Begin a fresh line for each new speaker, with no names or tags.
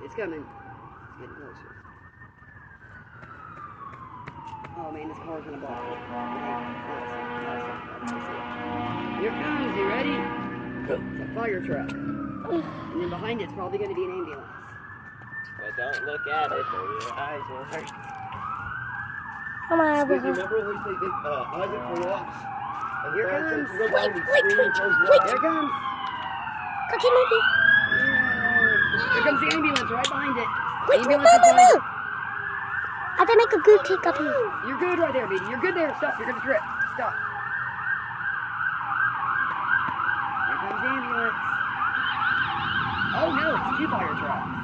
It's coming. It's getting closer. Oh man, this car's gonna block it. Here it comes, you ready? It's a fire truck. And then behind it's probably gonna be an ambulance.
But don't look at it or your eyes will hurt.
Come on,
Did you remember when they did Isaac for walks? And
Here
Brad
comes.
said, "Go by and he
Wait,
screamed
wait,
and closed his
wait.
eyes."
Here it comes.
Cookie maybe.
Yeah. Here comes the ambulance right behind it.
Wait,
Ambulance
no,
is
no,
behind
no. I better make a good kick up here.
You're good right there, baby. You're good there. Stop. You're gonna trip. Stop. Here comes the ambulance. Oh no, it's two fire trucks.